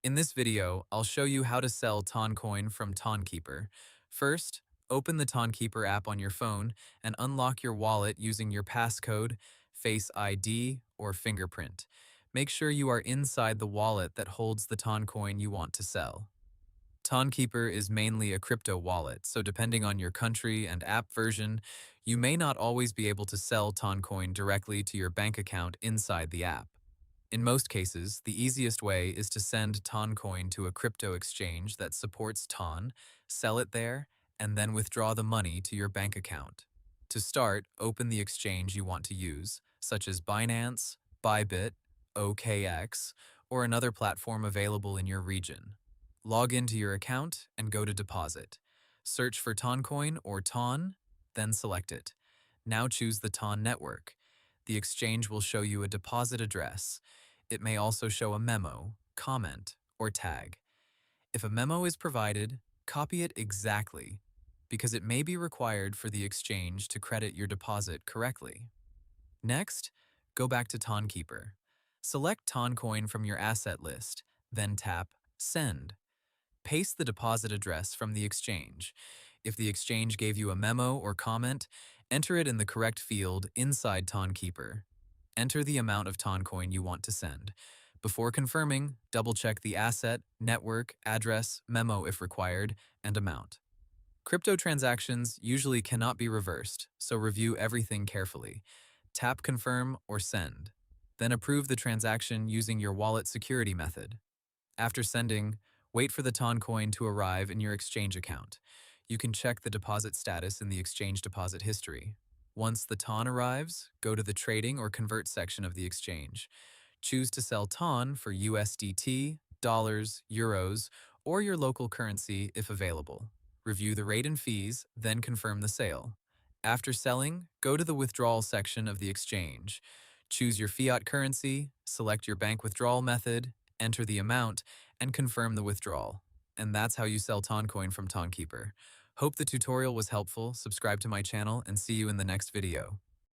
In this video, I'll show you how to sell Toncoin from Tonkeeper. First, open the Tonkeeper app on your phone and unlock your wallet using your passcode, Face ID, or fingerprint. Make sure you are inside the wallet that holds the Toncoin you want to sell. Tonkeeper is mainly a crypto wallet, so depending on your country and app version, you may not always be able to sell Toncoin directly to your bank account inside the app. In most cases, the easiest way is to send Toncoin to a crypto exchange that supports Ton, sell it there, and then withdraw the money to your bank account. To start, open the exchange you want to use, such as Binance, Bybit, OKX, or another platform available in your region. Log into your account and go to Deposit. Search for Toncoin or Ton, then select it. Now choose the Ton network. The exchange will show you a deposit address. It may also show a memo, comment, or tag. If a memo is provided, copy it exactly, because it may be required for the exchange to credit your deposit correctly. Next, go back to Tonkeeper. Select Toncoin from your asset list, then tap Send. Paste the deposit address from the exchange. If the exchange gave you a memo or comment, enter it in the correct field inside Tonkeeper. Enter the amount of Toncoin you want to send. Before confirming, double-check the asset, network, address, memo if required, and amount. Crypto transactions usually cannot be reversed, so review everything carefully. Tap Confirm or Send. Then approve the transaction using your wallet security method. After sending, wait for the Toncoin to arrive in your exchange account. You can check the deposit status in the exchange deposit history. Once the Ton arrives, go to the Trading or Convert section of the exchange. Choose to sell Ton for USDT, dollars, euros, or your local currency if available. Review the rate and fees, then confirm the sale. After selling, go to the Withdrawal section of the exchange. Choose your fiat currency, select your bank withdrawal method, enter the amount, and confirm the withdrawal. And that's how you sell Toncoin from Tonkeeper. Hope the tutorial was helpful, subscribe to my channel, and see you in the next video.